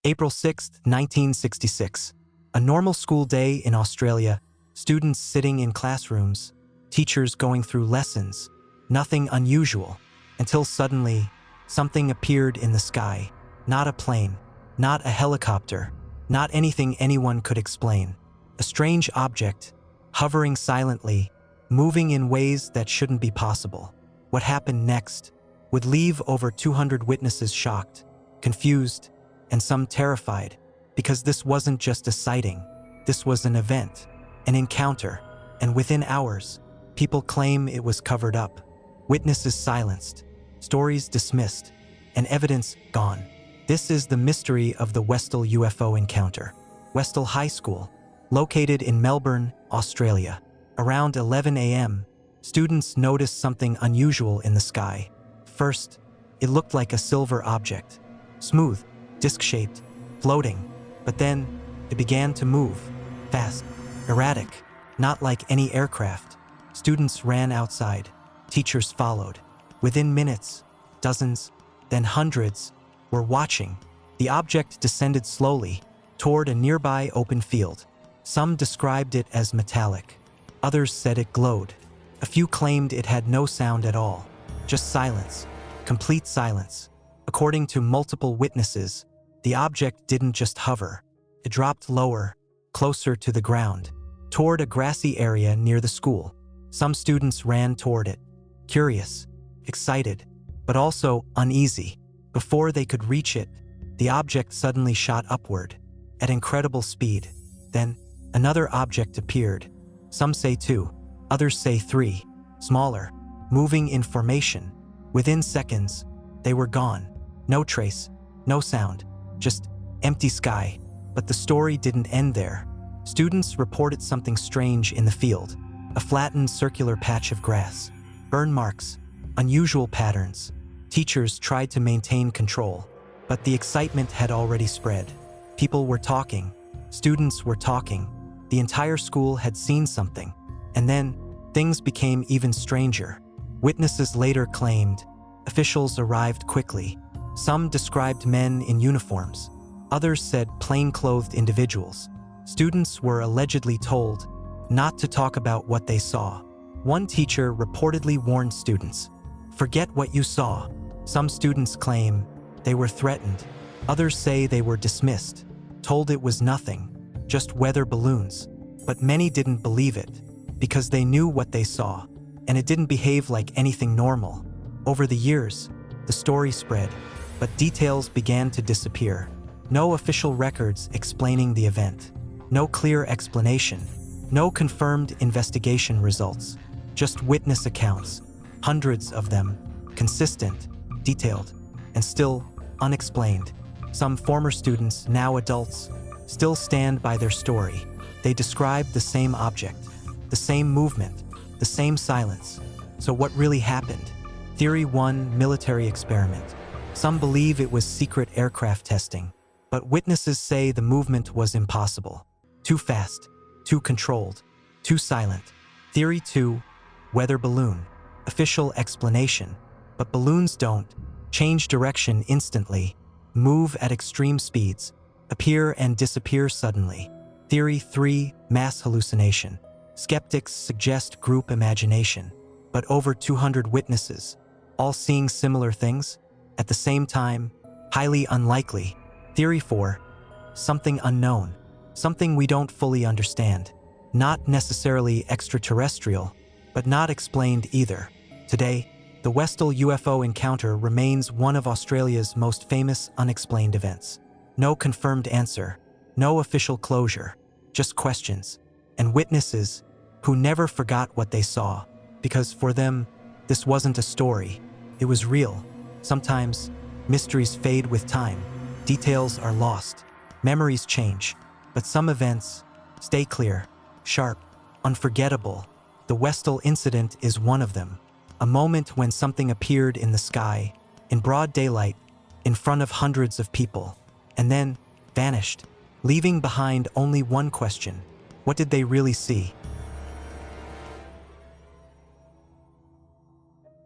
April 6, 1966. A normal school day in Australia, students sitting in classrooms, teachers going through lessons, nothing unusual, until suddenly, something appeared in the sky. Not a plane, not a helicopter, not anything anyone could explain. A strange object, hovering silently, moving in ways that shouldn't be possible. What happened next would leave over 200 witnesses shocked, confused, and some terrified, because this wasn't just a sighting. This was an event, an encounter, and within hours, people claim it was covered up. Witnesses silenced, stories dismissed, and evidence gone. This is the mystery of the Westall UFO encounter. Westall High School, located in Melbourne, Australia. Around 11 a.m., students noticed something unusual in the sky. First, it looked like a silver object, smooth, disc-shaped, floating, but then it began to move, fast, erratic, not like any aircraft. Students ran outside, teachers followed. Within minutes, dozens, then hundreds, were watching. The object descended slowly toward a nearby open field. Some described it as metallic. Others said it glowed. A few claimed it had no sound at all, just silence, complete silence. According to multiple witnesses, the object didn't just hover. It dropped lower, closer to the ground, toward a grassy area near the school. Some students ran toward it, curious, excited, but also uneasy. Before they could reach it, the object suddenly shot upward, at incredible speed. Then, another object appeared. Some say 2, others say 3, smaller, moving in formation. Within seconds, they were gone. No trace, no sound, just empty sky. But the story didn't end there. Students reported something strange in the field. A flattened circular patch of grass, burn marks, unusual patterns. Teachers tried to maintain control, but the excitement had already spread. People were talking, students were talking. The entire school had seen something. And then, things became even stranger. Witnesses later claimed officials arrived quickly. Some described men in uniforms. Others said plain-clothed individuals. Students were allegedly told not to talk about what they saw. One teacher reportedly warned students, "Forget what you saw." Some students claim they were threatened. Others say they were dismissed, told it was nothing, just weather balloons. But many didn't believe it, because they knew what they saw, and it didn't behave like anything normal. Over the years, the story spread, but details began to disappear. No official records explaining the event. No clear explanation. No confirmed investigation results. Just witness accounts, hundreds of them, consistent, detailed, and still unexplained. Some former students, now adults, still stand by their story. They describe the same object, the same movement, the same silence. So what really happened? Theory 1, military experiment. Some believe it was secret aircraft testing, but witnesses say the movement was impossible. Too fast, too controlled, too silent. Theory 2, weather balloon. Official explanation. But balloons don't change direction instantly, move at extreme speeds, appear and disappear suddenly. Theory 3, mass hallucination. Skeptics suggest group imagination, but over 200 witnesses, all seeing similar things at the same time, highly unlikely. Theory 4, something unknown, something we don't fully understand. Not necessarily extraterrestrial, but not explained either. Today, the Westall UFO encounter remains one of Australia's most famous unexplained events. No confirmed answer, no official closure, just questions, and witnesses who never forgot what they saw, because for them, this wasn't a story, it was real. Sometimes, mysteries fade with time, details are lost, memories change, but some events stay clear, sharp, unforgettable. The Westall incident is one of them. A moment when something appeared in the sky, in broad daylight, in front of hundreds of people, and then vanished, leaving behind only one question. What did they really see?